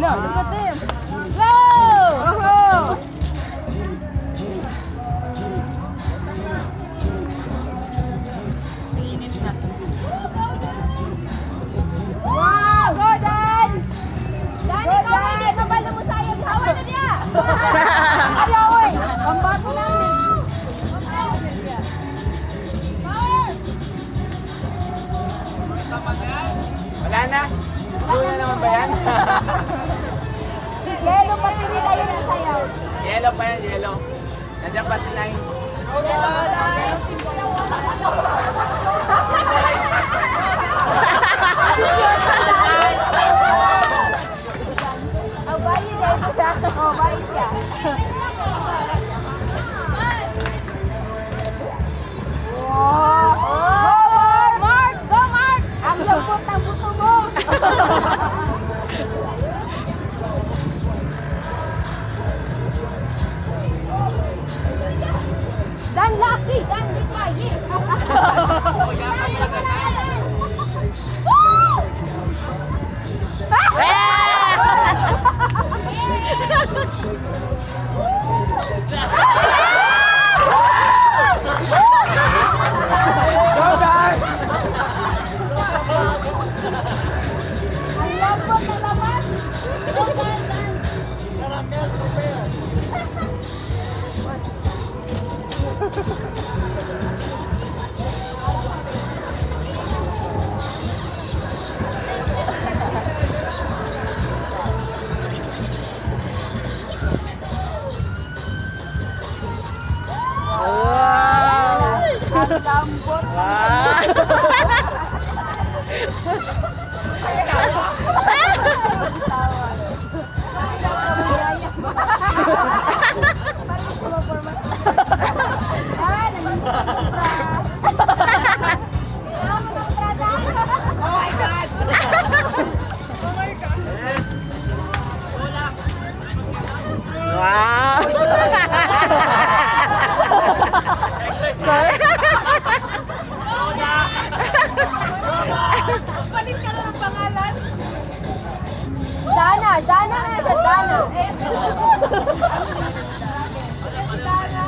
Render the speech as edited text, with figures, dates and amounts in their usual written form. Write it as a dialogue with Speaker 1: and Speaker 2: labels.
Speaker 1: Look at them. Go! Wow! Go, Dan! Dan, ikaw hindi ka ba lumusayang hawa na niya? Ayaw, oy! Ang bato namin.
Speaker 2: Wala na? Blue na naman ba yan?
Speaker 1: Yelo pa pili tayo ng sayaw.
Speaker 2: Yellow pa yan, yellow. Nandiyan pa si Nine.
Speaker 1: Yelo pa tayo. Ang bayi na ito siya. Oh, bayi siya. Wow! Mark! Go, Mark! Ang lambot ng buto mo! Dan Lucky! Dan Big Maggie!
Speaker 2: Go, guys!
Speaker 1: Ang lambot na laman! Go, Dan! Ang lambot!
Speaker 2: Wow!
Speaker 1: Palit ka na ng pangalan? Dana! Dana na siya! Dana! Dana!